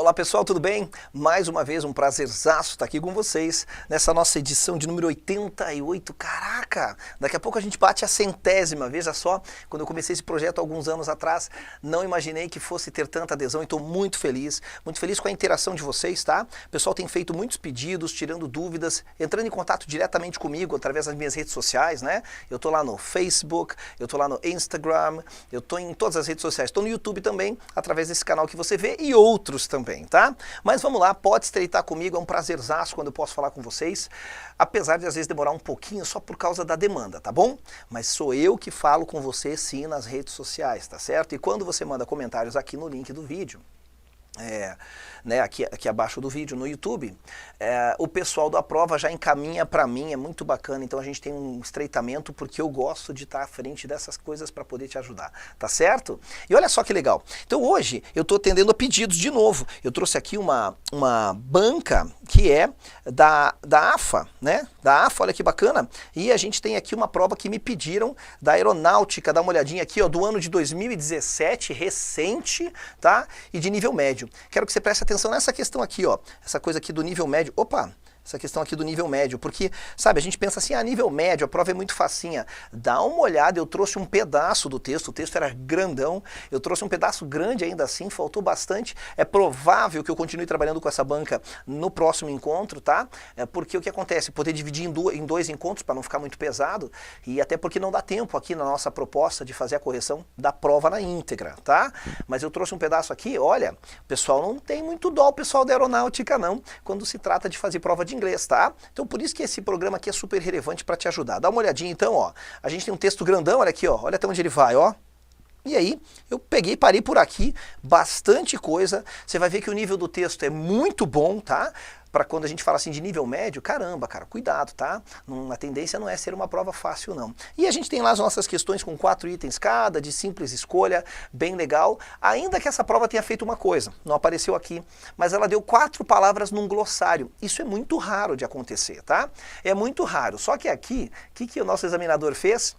Olá pessoal, tudo bem? Mais uma vez um prazerzaço estar aqui com vocês nessa nossa edição de número 88. Caraca, daqui a pouco a gente bate a 100ª, veja só, quando eu comecei esse projeto alguns anos atrás, não imaginei que fosse ter tanta adesão e estou muito feliz com a interação de vocês, tá? O pessoal tem feito muitos pedidos, tirando dúvidas, entrando em contato diretamente comigo através das minhas redes sociais, né? Eu tô lá no Facebook, eu tô lá no Instagram, eu tô em todas as redes sociais, tô no YouTube também, através desse canal que você vê e outros também. Tá? Mas vamos lá, pode estreitar comigo, é um prazerzaço quando eu posso falar com vocês, apesar de às vezes demorar um pouquinho só por causa da demanda, tá bom? Mas sou eu que falo com você sim nas redes sociais, tá certo? E quando você manda comentários aqui no link do vídeo, aqui abaixo do vídeo no YouTube, o pessoal da prova já encaminha para mim, é muito bacana, então a gente tem um estreitamento porque eu gosto de estar à frente dessas coisas para poder te ajudar, tá certo? E olha só que legal, então hoje eu estou atendendo a pedidos de novo, eu trouxe aqui uma banca que é da AFA, né? Da AFA, olha que bacana, e a gente tem aqui uma prova que me pediram da aeronáutica, dá uma olhadinha aqui, ó, do ano de 2017, recente, tá? E de nível médio. Quero que você preste atenção nessa questão aqui, ó, essa coisa aqui do nível médio. Opa! Essa questão aqui do nível médio, porque, sabe, a gente pensa assim, nível médio, a prova é muito facinha. Dá uma olhada, eu trouxe um pedaço do texto, o texto era grandão, eu trouxe um pedaço grande ainda assim, faltou bastante. É provável que eu continue trabalhando com essa banca no próximo encontro, tá? Porque o que acontece? Poder dividir em dois encontros para não ficar muito pesado, e até porque não dá tempo aqui na nossa proposta de fazer a correção da prova na íntegra, tá? Mas eu trouxe um pedaço aqui, olha, o pessoal não tem muito dó, o pessoal da aeronáutica não, quando se trata de fazer prova de inglês, tá? Então por isso que esse programa aqui é super relevante para te ajudar. Dá uma olhadinha então, ó. A gente tem um texto grandão, olha aqui, ó. Olha até onde ele vai, ó. E aí, eu peguei, parei por aqui, bastante coisa. Você vai ver que o nível do texto é muito bom, tá? Para quando a gente fala assim de nível médio, caramba, cara, cuidado, tá? A tendência não é ser uma prova fácil, não. E a gente tem lá as nossas questões com 4 itens cada, de simples escolha, bem legal. Ainda que essa prova tenha feito uma coisa, não apareceu aqui, mas ela deu 4 palavras num glossário. Isso é muito raro de acontecer, tá? É muito raro. Só que aqui, o que o nosso examinador fez?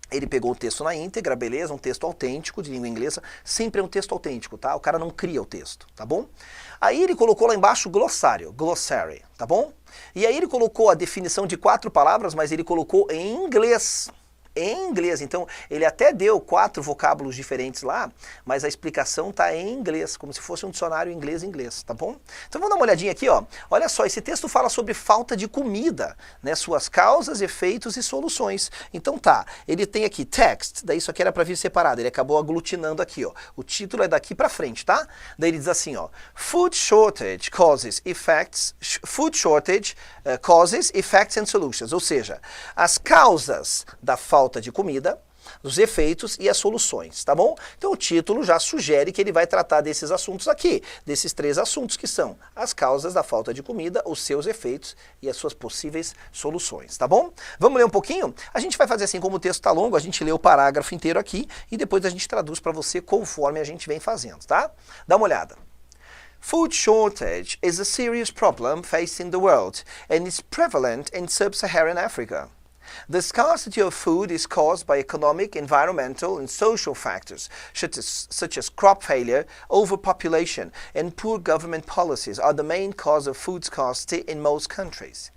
Ele pegou o texto na íntegra, beleza, um texto autêntico de língua inglesa, sempre é um texto autêntico, tá? O cara não cria o texto, tá bom? Aí ele colocou lá embaixo glossário, glossary, tá bom? E aí ele colocou a definição de 4 palavras, mas ele colocou em inglês. Em inglês, então ele até deu 4 vocábulos diferentes lá, mas a explicação está em inglês, como se fosse um dicionário inglês-inglês, tá bom? Então vamos dar uma olhadinha aqui, ó. Olha só, esse texto fala sobre falta de comida, né? Suas causas, efeitos e soluções. Então tá, ele tem aqui text, daí isso aqui era para vir separado, ele acabou aglutinando aqui, ó. O título é daqui para frente, tá? Daí ele diz assim, ó, food shortage causes effects, causes, effects and solutions, ou seja, as causas da falta de comida, os efeitos e as soluções, tá bom? Então o título já sugere que ele vai tratar desses assuntos aqui, desses 3 assuntos que são as causas da falta de comida, os seus efeitos e as suas possíveis soluções, tá bom? Vamos ler um pouquinho? A gente vai fazer assim, como o texto tá longo, a gente lê o parágrafo inteiro aqui e depois a gente traduz para você conforme a gente vem fazendo, tá? Dá uma olhada. Food shortage is a serious problem facing the world and is prevalent in sub-Saharan Africa. The scarcity of food is caused by economic, environmental, and social factors, such as crop failure, overpopulation, and poor government policies are the main cause of food scarcity in most countries.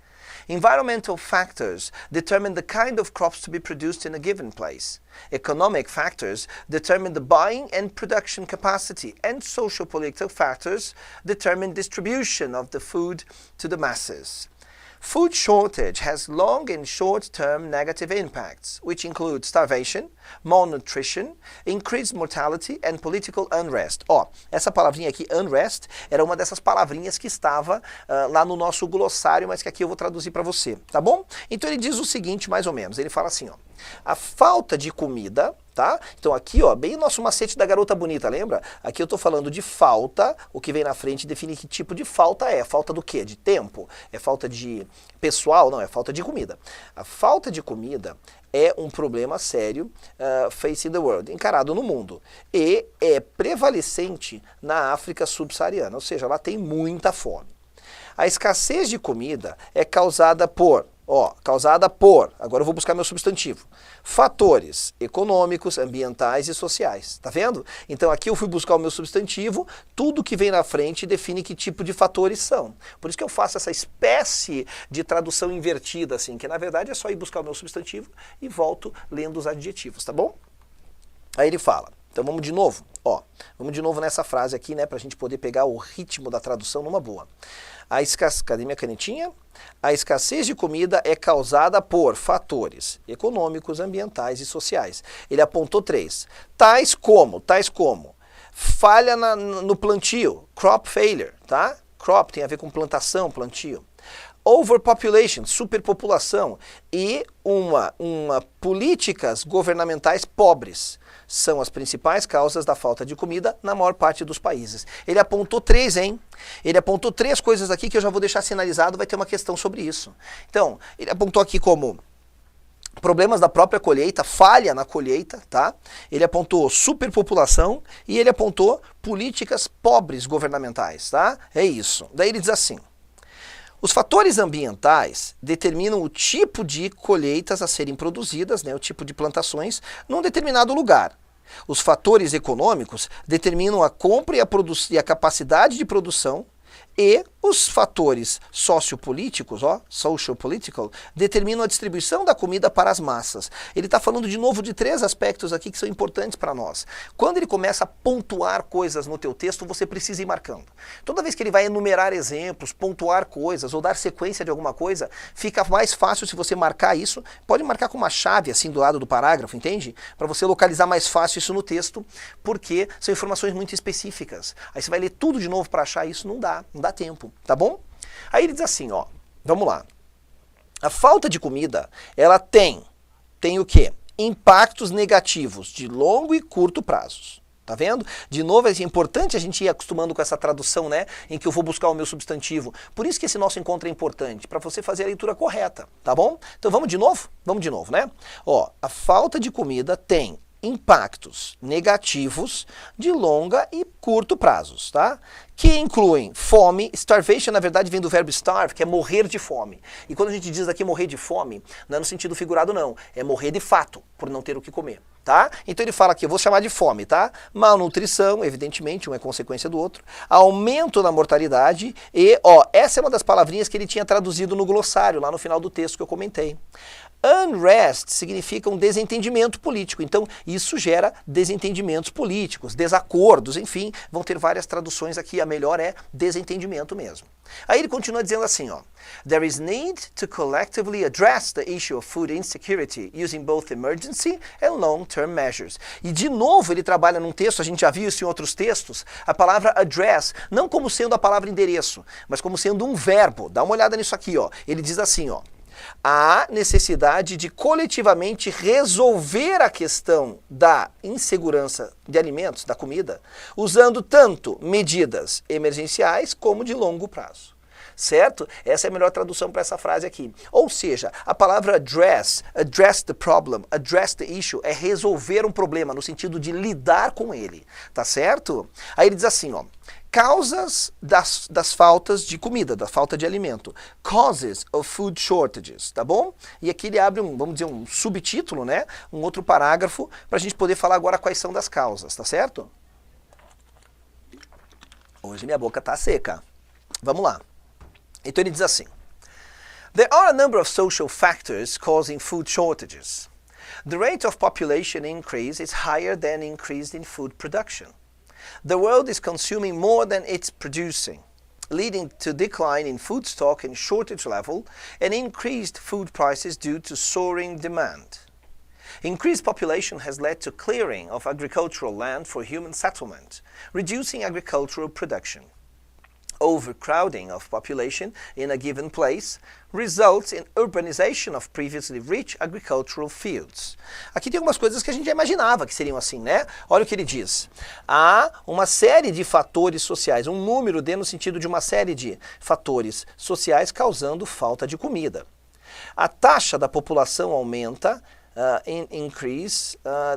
Environmental factors determine the kind of crops to be produced in a given place. Economic factors determine the buying and production capacity, and social political factors determine distribution of the food to the masses. Food shortage has long and short-term negative impacts, which include starvation, malnutrition, increased mortality and political unrest. Ó, essa palavrinha aqui, unrest, era uma dessas palavrinhas que estava lá no nosso glossário, mas que aqui eu vou traduzir para você, tá bom? Então ele diz o seguinte, mais ou menos, ele fala assim, ó, a falta de comida, tá? Então aqui, ó, bem o nosso macete da garota bonita, lembra? Aqui eu tô falando de falta, o que vem na frente define que tipo de falta é. Falta do quê? De tempo? É falta de pessoal? Não, é falta de comida. A falta de comida é um problema sério facing the world, encarado no mundo. E é prevalecente na África subsaariana, ou seja, lá tem muita fome. A escassez de comida é causada por Ó, causada por, agora eu vou buscar meu substantivo, fatores econômicos, ambientais e sociais. Tá vendo? Então aqui eu fui buscar o meu substantivo, tudo que vem na frente define que tipo de fatores são. Por isso que eu faço essa espécie de tradução invertida, assim, que na verdade é só ir buscar o meu substantivo e volto lendo os adjetivos, tá bom? Aí ele fala, então vamos de novo, ó, vamos de novo nessa frase aqui, né, pra gente poder pegar o ritmo da tradução numa boa. Cadê minha canetinha? A escassez de comida é causada por fatores econômicos, ambientais e sociais. Ele apontou 3. Tais como, falha no plantio, crop failure, tá? Crop tem a ver com plantação, plantio. Overpopulation, superpopulação e políticas governamentais pobres são as principais causas da falta de comida na maior parte dos países. Ele apontou 3, hein? Ele apontou 3 coisas aqui que eu já vou deixar sinalizado, vai ter uma questão sobre isso. Então, ele apontou aqui como problemas da própria colheita, falha na colheita, tá? Ele apontou superpopulação e ele apontou políticas pobres governamentais, tá? É isso. Daí ele diz assim: os fatores ambientais determinam o tipo de colheitas a serem produzidas, né, o tipo de plantações, num determinado lugar. Os fatores econômicos determinam a compra e a capacidade de produção, e os fatores sociopolíticos, ó, social political, determinam a distribuição da comida para as massas. Ele está falando de novo de 3 aspectos aqui que são importantes para nós. Quando ele começa a pontuar coisas no teu texto, você precisa ir marcando. Toda vez que ele vai enumerar exemplos, pontuar coisas ou dar sequência de alguma coisa, fica mais fácil se você marcar isso. Pode marcar com uma chave assim do lado do parágrafo, entende? Para você localizar mais fácil isso no texto, porque são informações muito específicas. Aí você vai ler tudo de novo para achar isso, não dá tempo, tá bom? Aí ele diz assim, ó, vamos lá. A falta de comida, ela tem o quê? Impactos negativos de longo e curto prazos. Tá vendo? De novo, é importante a gente ir acostumando com essa tradução, né? Em que eu vou buscar o meu substantivo. Por isso que esse nosso encontro é importante, para você fazer a leitura correta, tá bom? Então vamos de novo? Vamos de novo, né? Ó, a falta de comida tem impactos negativos de longa e curto prazos, tá? Que incluem fome, starvation na verdade vem do verbo starve, que é morrer de fome. E quando a gente diz aqui morrer de fome, não é no sentido figurado não, é morrer de fato, por não ter o que comer, tá? Então ele fala aqui, eu vou chamar de fome, tá? Malnutrição, evidentemente, um é consequência do outro, aumento na mortalidade e, ó, essa é uma das palavrinhas que ele tinha traduzido no glossário, lá no final do texto que eu comentei. Unrest significa um desentendimento político, então isso gera desentendimentos políticos, desacordos, enfim, vão ter várias traduções aqui, a melhor é desentendimento mesmo. Aí ele continua dizendo assim, ó, there is need to collectively address the issue of food insecurity using both emergency and long-term measures. E de novo ele trabalha num texto, a gente já viu isso em outros textos, a palavra address, não como sendo a palavra endereço, mas como sendo um verbo. Dá uma olhada nisso aqui, ó. Ele diz assim, ó, há necessidade de coletivamente resolver a questão da insegurança de alimentos, da comida, usando tanto medidas emergenciais como de longo prazo. Certo? Essa é a melhor tradução para essa frase aqui. Ou seja, a palavra address the problem, address the issue, é resolver um problema, no sentido de lidar com ele. Tá certo? Aí ele diz assim, ó, causas das faltas de comida, da falta de alimento. Causes of food shortages, tá bom? E aqui ele abre vamos dizer, um subtítulo, né? Um outro parágrafo, para a gente poder falar agora quais são das causas, tá certo? Hoje minha boca tá seca. Vamos lá. Então ele diz assim, there are a number of social factors causing food shortages. The rate of population increase is higher than increase in food production. The world is consuming more than it's producing, leading to decline in food stock and shortage level and increased food prices due to soaring demand. Increased population has led to clearing of agricultural land for human settlement, reducing agricultural production. Overcrowding of population in a given place results in urbanization of previously rich agricultural fields. Aqui tem algumas coisas que a gente já imaginava que seriam assim, né? Olha o que ele diz. Há uma série de fatores sociais, um número no sentido de uma série de fatores sociais causando falta de comida. A taxa da população aumenta,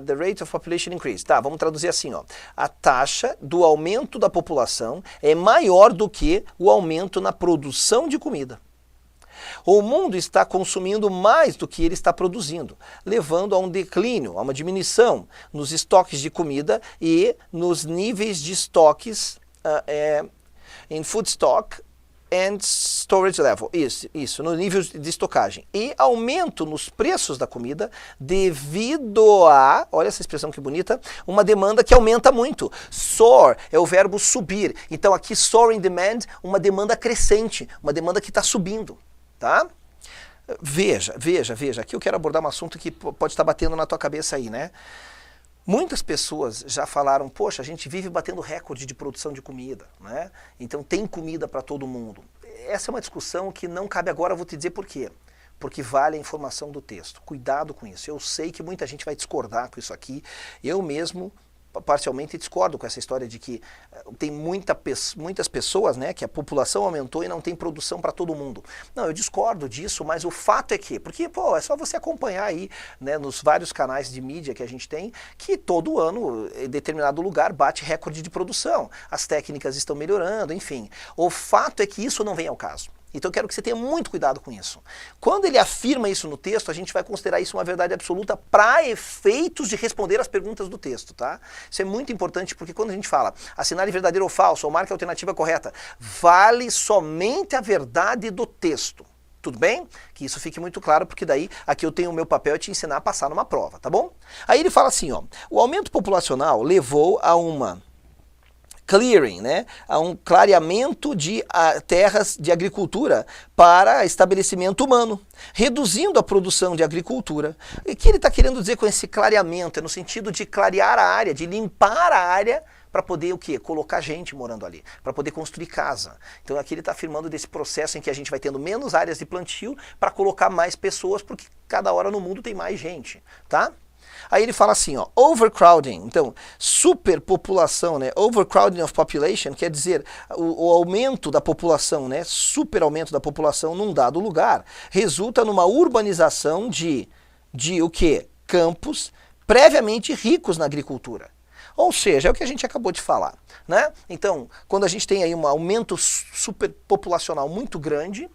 the rate of population increase. Tá, vamos traduzir assim, ó. A taxa do aumento da população é maior do que o aumento na produção de comida. O mundo está consumindo mais do que ele está produzindo, levando a um declínio, a uma diminuição nos estoques de comida e nos níveis de estoques em food stock and storage level, isso, no nível de estocagem. E aumento nos preços da comida devido a, olha essa expressão que bonita, uma demanda que aumenta muito. Soar é o verbo subir. Então aqui soaring demand, uma demanda crescente, uma demanda que está subindo, tá? Veja, aqui eu quero abordar um assunto que pode estar batendo na tua cabeça aí, né? Muitas pessoas já falaram, poxa, a gente vive batendo recorde de produção de comida, né? Então tem comida para todo mundo. Essa é uma discussão que não cabe agora, eu vou te dizer por quê. Porque vale a informação do texto. Cuidado com isso. Eu sei que muita gente vai discordar com isso aqui. Eu mesmo parcialmente discordo com essa história de que tem muitas pessoas, né, que a população aumentou e não tem produção para todo mundo. Não, eu discordo disso, mas o fato é que, porque, pô, é só você acompanhar aí, né, nos vários canais de mídia que a gente tem, que todo ano, em determinado lugar, bate recorde de produção. As técnicas estão melhorando, enfim. O fato é que isso não vem ao caso. Então eu quero que você tenha muito cuidado com isso. Quando ele afirma isso no texto, a gente vai considerar isso uma verdade absoluta para efeitos de responder às perguntas do texto, tá? Isso é muito importante porque quando a gente fala assinale verdadeiro ou falso, ou marque a alternativa correta, vale somente a verdade do texto. Tudo bem? Que isso fique muito claro, porque daí aqui eu tenho o meu papel de te ensinar a passar numa prova, tá bom? Aí ele fala assim, ó, o aumento populacional levou a uma clearing, né, a um clareamento de terras de agricultura para estabelecimento humano, reduzindo a produção de agricultura. O que ele está querendo dizer com esse clareamento? É no sentido de clarear a área, de limpar a área para poder o quê? Colocar gente morando ali, para poder construir casa. Então aqui ele está afirmando desse processo em que a gente vai tendo menos áreas de plantio para colocar mais pessoas, porque cada hora no mundo tem mais gente, tá? Aí ele fala assim, ó, overcrowding, então, superpopulação, né, overcrowding of population, quer dizer, o aumento da população, né, super aumento da população num dado lugar, resulta numa urbanização de o quê? Campos previamente ricos na agricultura. Ou seja, é o que a gente acabou de falar, né? Então, quando a gente tem aí um aumento superpopulacional muito grande,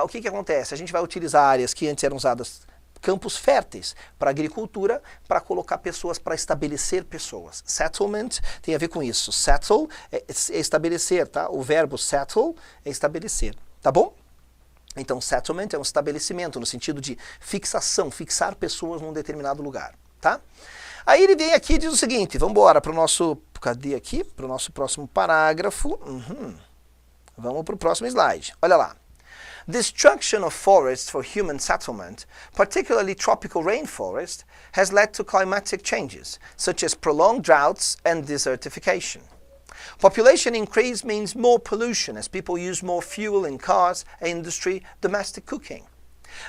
o que acontece? A gente vai utilizar áreas que antes eram usadas campos férteis para agricultura, para colocar pessoas, para estabelecer pessoas. Settlement tem a ver com isso. Settle é estabelecer, tá? O verbo settle é estabelecer, tá bom? Então, settlement é um estabelecimento no sentido de fixação, fixar pessoas num determinado lugar, tá? Aí ele vem aqui e diz o seguinte, vamos embora para o nosso, cadê aqui? Para o nosso próximo parágrafo. Vamos para o próximo slide. Olha lá. Destruction of forests for human settlement, particularly tropical rainforest, has led to climatic changes, such as prolonged droughts and desertification. Population increase means more pollution as people use more fuel in cars, industry, domestic cooking.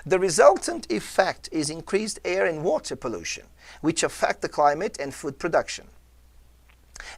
The resultant effect is increased air and water pollution, which affect the climate and food production.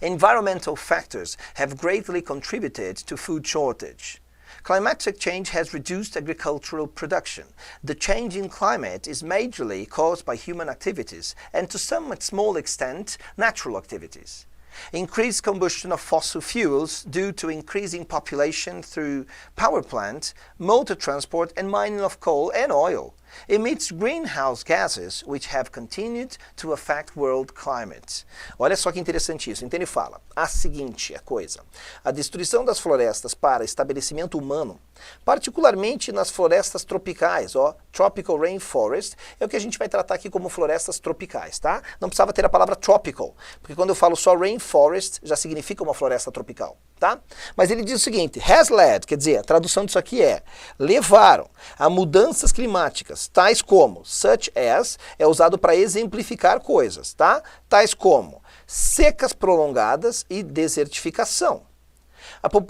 Environmental factors have greatly contributed to food shortage. Climatic change has reduced agricultural production. The change in climate is majorly caused by human activities and to some small extent natural activities. Increased combustion of fossil fuels due to increasing population through power plants, motor transport and mining of coal and oil emits greenhouse gases which have continued to affect world climate. Olha só que interessante isso. Então ele fala a seguinte coisa. A destruição das florestas para estabelecimento humano, particularmente nas florestas tropicais, ó, tropical rainforest, é o que a gente vai tratar aqui como florestas tropicais, tá? Não precisava ter a palavra tropical, porque quando eu falo só rainforest, já significa uma floresta tropical, tá? Mas ele diz o seguinte, has led, quer dizer, a tradução disso aqui é, levaram a mudanças climáticas, tais como, such as, é usado para exemplificar coisas, tá? Tais como secas prolongadas e desertificação.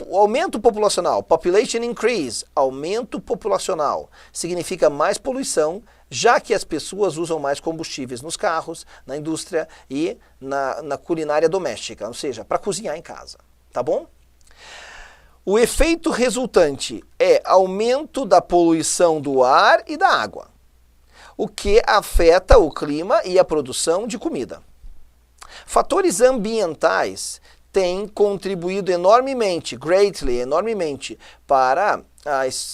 O aumento populacional, population increase, aumento populacional, significa mais poluição, já que as pessoas usam mais combustíveis nos carros, na indústria e na culinária doméstica, ou seja, para cozinhar em casa, tá bom? O efeito resultante é aumento da poluição do ar e da água, o que afeta o clima e a produção de comida. Fatores ambientais tem contribuído enormemente, greatly, enormemente, para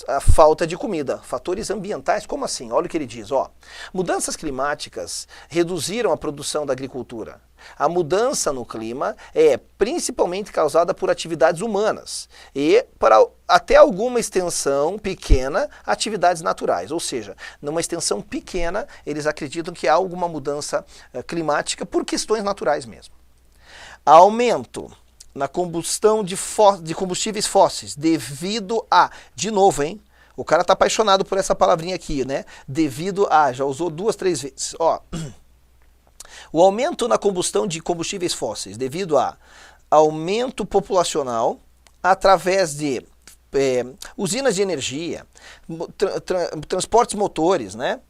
a falta de comida. Fatores ambientais, como assim? Olha o que ele diz, ó. Mudanças climáticas reduziram a produção da agricultura. A mudança no clima é principalmente causada por atividades humanas e, para até alguma extensão pequena, atividades naturais. Ou seja, numa extensão pequena, eles acreditam que há alguma mudança climática por questões naturais mesmo. Aumento na combustão de combustíveis fósseis devido a, de novo, hein? O cara tá apaixonado por essa palavrinha aqui, né? Devido a, já usou 2, 3 vezes. Ó, o aumento na combustão de combustíveis fósseis devido a aumento populacional através de usinas de energia, transportes motores, né?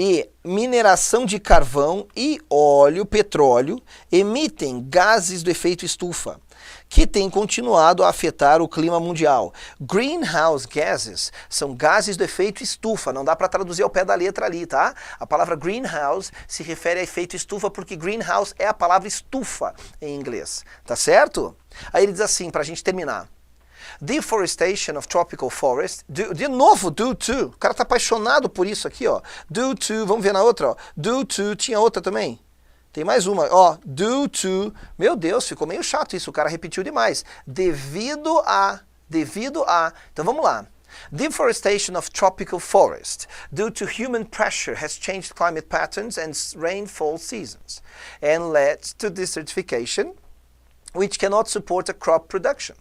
E mineração de carvão e óleo, petróleo, emitem gases do efeito estufa, que tem continuado a afetar o clima mundial. Greenhouse gases são gases do efeito estufa, não dá para traduzir ao pé da letra ali, tá? A palavra greenhouse se refere a efeito estufa porque greenhouse é a palavra estufa em inglês, tá certo? Aí ele diz assim, para a gente terminar. Deforestation of tropical forest, de novo, due to, o cara tá apaixonado por isso aqui, ó. Due to, vamos ver na outra, ó. Due to, tinha outra também? Tem mais uma, ó, due to, meu Deus, ficou meio chato isso, o cara repetiu demais. Devido a, então vamos lá. Deforestation of tropical forest due to human pressure has changed climate patterns and rainfall seasons and led to desertification, which cannot support a crop production.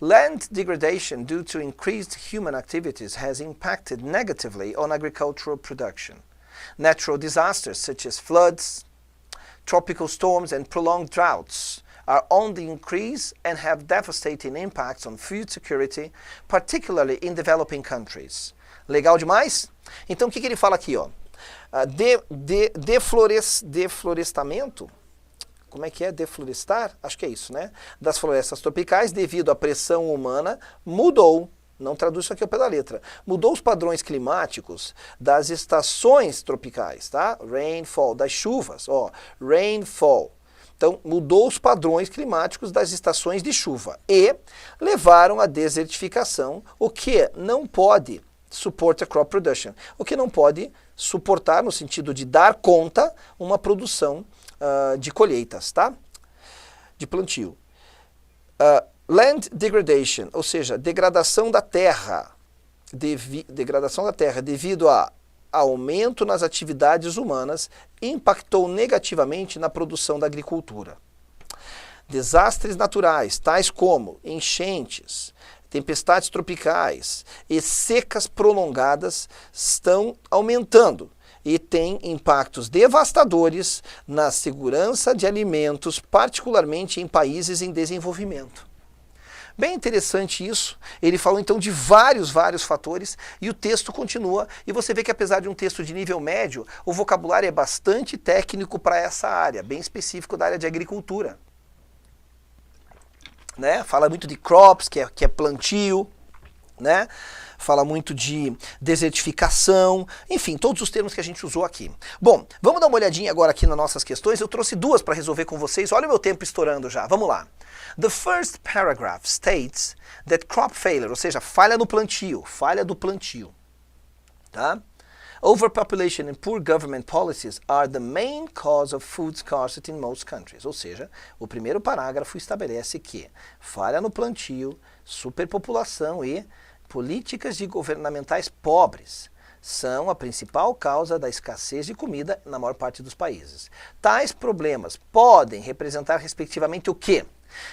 Land degradation due to increased human activities has impacted negatively on agricultural production. Natural disasters such as floods, tropical storms and prolonged droughts are on the increase and have devastating impacts on food security, particularly in developing countries. Legal demais? Então o que ele fala aqui, ó? Deflorestamento? Como é que é? Deflorestar? Acho que é isso, né? Das florestas tropicais, devido à pressão humana, mudou, não traduz isso aqui ao pé da letra, mudou os padrões climáticos das estações tropicais, tá? Rainfall, das chuvas, ó, rainfall. Então, mudou os padrões climáticos das estações de chuva e levaram à desertificação, o que não pode support a crop production, o que não pode suportar, no sentido de dar conta, uma produção de colheitas, tá? De plantio. Land degradation, ou seja, degradação da terra, devido a aumento nas atividades humanas, impactou negativamente na produção da agricultura. Desastres naturais, tais como enchentes, tempestades tropicais e secas prolongadas, estão aumentando e tem impactos devastadores na segurança de alimentos, particularmente em países em desenvolvimento. Bem interessante isso. Ele falou então de vários fatores e o texto continua. E você vê que apesar de um texto de nível médio, o vocabulário é bastante técnico para essa área, bem específico da área de agricultura. Né? Fala muito de crops, que é plantio, né? Fala muito de desertificação, enfim, todos os termos que a gente usou aqui. Bom, vamos dar uma olhadinha agora aqui nas nossas questões. Eu trouxe 2 para resolver com vocês. Olha o meu tempo estourando já. Vamos lá. The first paragraph states that crop failure, ou seja, falha do plantio, tá? Overpopulation and poor government policies are the main cause of food scarcity in most countries. Ou seja, o primeiro parágrafo estabelece que falha no plantio, superpopulação e políticas governamentais pobres são a principal causa da escassez de comida na maior parte dos países. Tais problemas podem representar respectivamente o quê?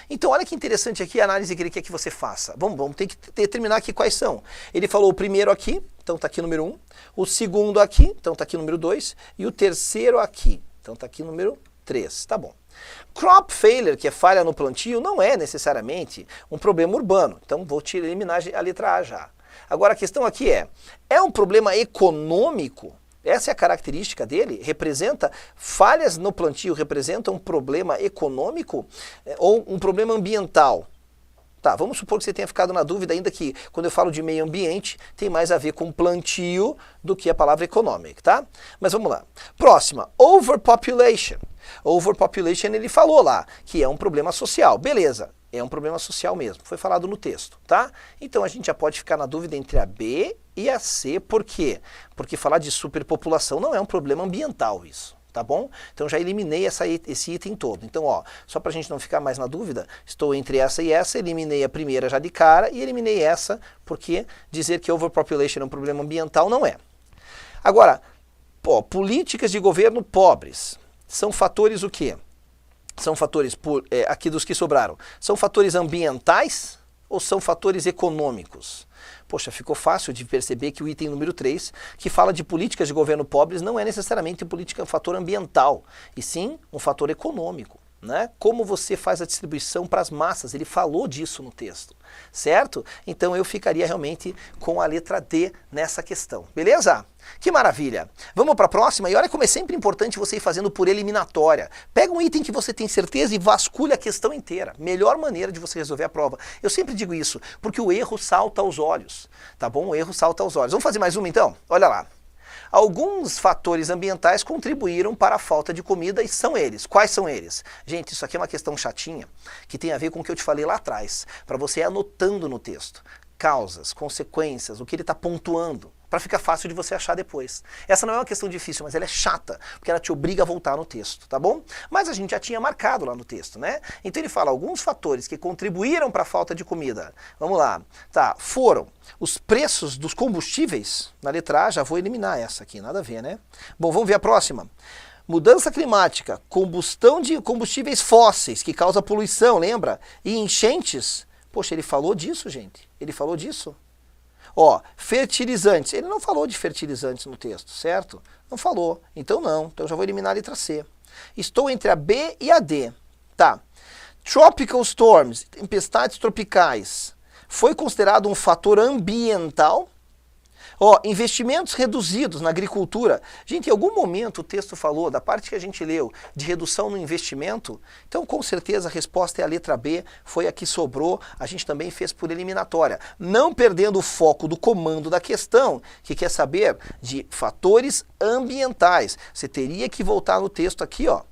Então olha que interessante aqui a análise que ele quer que você faça. Vamos ter que determinar aqui quais são. Ele falou o primeiro aqui, então está aqui o número 1. O segundo aqui, então está aqui o número 2. E o terceiro aqui, então está aqui o número 3. Tá bom. Crop failure, que é falha no plantio, não é necessariamente um problema urbano. Então vou eliminar a letra A já. Agora a questão aqui é um problema econômico? Essa é a característica dele? Representa falhas no plantio, representa um problema econômico ou um problema ambiental? Tá, vamos supor que você tenha ficado na dúvida ainda que quando eu falo de meio ambiente tem mais a ver com plantio do que a palavra economic, tá? Mas vamos lá. Próxima, overpopulation. Overpopulation ele falou lá, que é um problema social. Beleza, é um problema social mesmo, foi falado no texto, tá? Então a gente já pode ficar na dúvida entre a B e a C, por quê? Porque falar de superpopulação não é um problema ambiental isso. Tá bom? Então já eliminei esse item todo. Então, ó, só pra gente não ficar mais na dúvida, estou entre essa e essa, eliminei a primeira já de cara e eliminei essa, porque dizer que overpopulation é um problema ambiental não é. Agora, pô, políticas de governo pobres são fatores o quê? São fatores, aqui dos que sobraram, são fatores ambientais ou são fatores econômicos? Poxa, ficou fácil de perceber que o item número 3, que fala de políticas de governo pobres, não é necessariamente um fator ambiental, e sim um fator econômico. Né? Como você faz a distribuição para as massas, ele falou disso no texto, certo? Então eu ficaria realmente com a letra D nessa questão, beleza? Que maravilha! Vamos para a próxima, e olha como é sempre importante você ir fazendo por eliminatória. Pega um item que você tem certeza e vasculha a questão inteira. Melhor maneira de você resolver a prova. Eu sempre digo isso, porque o erro salta aos olhos, tá bom? O erro salta aos olhos. Vamos fazer mais uma então? Olha lá. Alguns fatores ambientais contribuíram para a falta de comida e são eles. Quais são eles? Gente, isso aqui é uma questão chatinha que tem a ver com o que eu te falei lá atrás, para você ir anotando no texto. Causas, consequências, o que ele está pontuando, para ficar fácil de você achar depois. Essa não é uma questão difícil, mas ela é chata, porque ela te obriga a voltar no texto, tá bom? Mas a gente já tinha marcado lá no texto, né? Então ele fala alguns fatores que contribuíram para a falta de comida. Vamos lá. Tá, foram os preços dos combustíveis, na letra A, já vou eliminar essa aqui, nada a ver, né? Bom, vamos ver a próxima. Mudança climática, combustão de combustíveis fósseis, que causa poluição, lembra? E enchentes. Poxa, ele falou disso, gente? Ele falou disso? Ó, fertilizantes. Ele não falou de fertilizantes no texto, certo? Não falou. Então não. Então já vou eliminar a letra C. Estou entre a B e a D. Tá. Tropical storms, tempestades tropicais. Foi considerado um fator ambiental? Ó, investimentos reduzidos na agricultura. Gente, em algum momento o texto falou, da parte que a gente leu, de redução no investimento. Então, com certeza, a resposta é a letra B, foi a que sobrou. A gente também fez por eliminatória. Não perdendo o foco do comando da questão, que quer saber de fatores ambientais. Você teria que voltar no texto aqui, ó.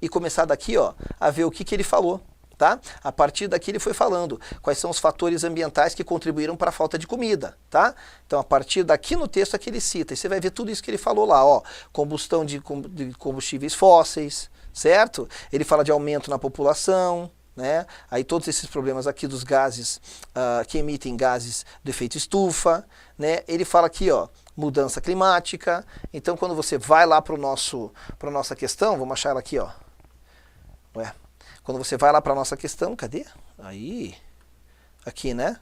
E começar daqui, ó, a ver o que ele falou. Tá? A partir daqui ele foi falando quais são os fatores ambientais que contribuíram para a falta de comida, tá? Então a partir daqui no texto é que ele cita, e você vai ver tudo isso que ele falou lá, ó, combustão de combustíveis fósseis, certo? Ele fala de aumento na população, né? Aí todos esses problemas aqui dos gases que emitem gases do efeito estufa, né? Ele fala aqui, ó, mudança climática. Então quando você vai lá para nossa questão, vamos achar ela aqui, ó. Ué. Quando você vai lá para a nossa questão, cadê? Aí, aqui, né?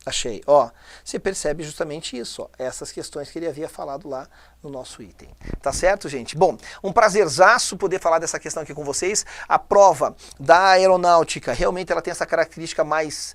Achei. Ó, você percebe justamente isso, ó, essas questões que ele havia falado lá no nosso item. Tá certo, gente? Bom, um prazerzaço poder falar dessa questão aqui com vocês. A prova da aeronáutica, realmente ela tem essa característica mais...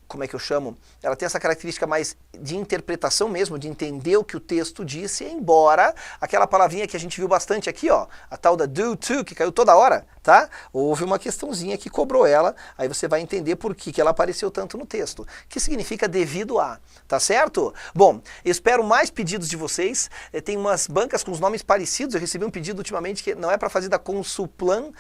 como é que eu chamo? Ela tem essa característica mais de interpretação mesmo, de entender o que o texto disse, embora aquela palavrinha que a gente viu bastante aqui, ó, a tal da due to, que caiu toda hora, tá? Houve uma questãozinha que cobrou ela, aí você vai entender por que ela apareceu tanto no texto, que significa devido a, tá certo? Bom, espero mais pedidos de vocês, tem umas bancas com os nomes parecidos, eu recebi um pedido ultimamente que não é para fazer da Consulplan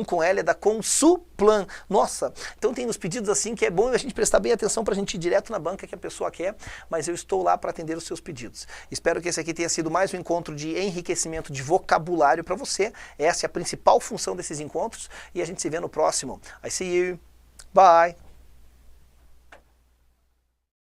com L, é da Consuplan. Nossa, então tem uns pedidos assim que é bom a gente prestar bem atenção para a gente ir direto na banca que a pessoa quer, mas eu estou lá para atender os seus pedidos. Espero que esse aqui tenha sido mais um encontro de enriquecimento de vocabulário para você. Essa é a principal função desses encontros e a gente se vê no próximo. I see you. Bye.